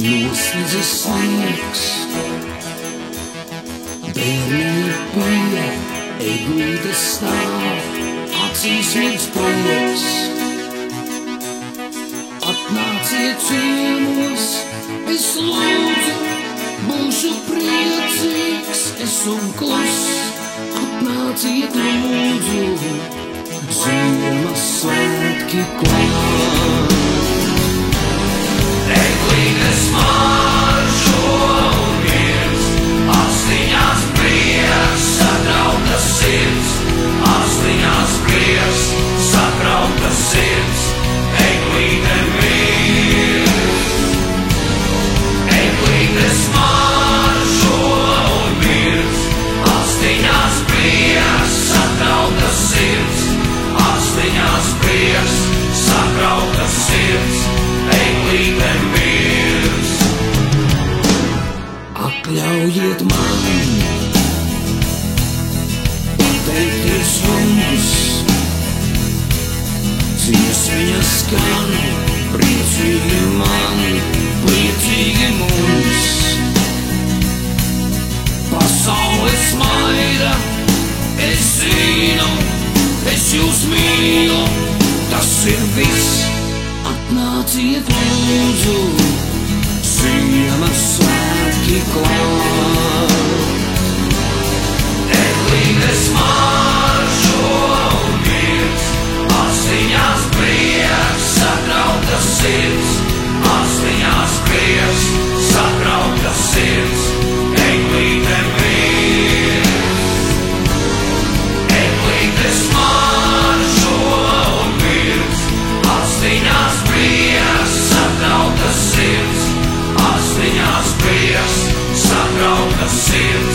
Noslidzis sniegs, bērniņi pie eglītes stāv, acīs mirds prieks. Atnāciet ciemos, es lūdzu, būšu priecīgs, es un klus. Atnāciet lūdzu, Ziemassvētki klāt. Eglītes maršo un miers, astiņās prieks, sakrautas sirds, astiņās prieks, sakrautas sirds, eglīte miers. Eglītes maršo un miers, astiņās prieks, sakrautas sirds, astiņās prieks, sakrautas sirds, eglīte mirs. Atļaujiet man pateikties jums, dziesmiņa skan, priecīgi man, priecīgi mums. Pasaule smaida, es zinu, es jūs mīlu, tas ir viss. Atnāciet lūdzu, Ziemassvētki klāt. Eglītes maršo un mirs, astiņās prieks, sakrautas sirds, astiņās prieks, sakrautas sirds, eglīte mirs. Eglītes maršo un mirs, astiņās prieks, sakrautas sirds, astiņās prieks, sakrautas sirds.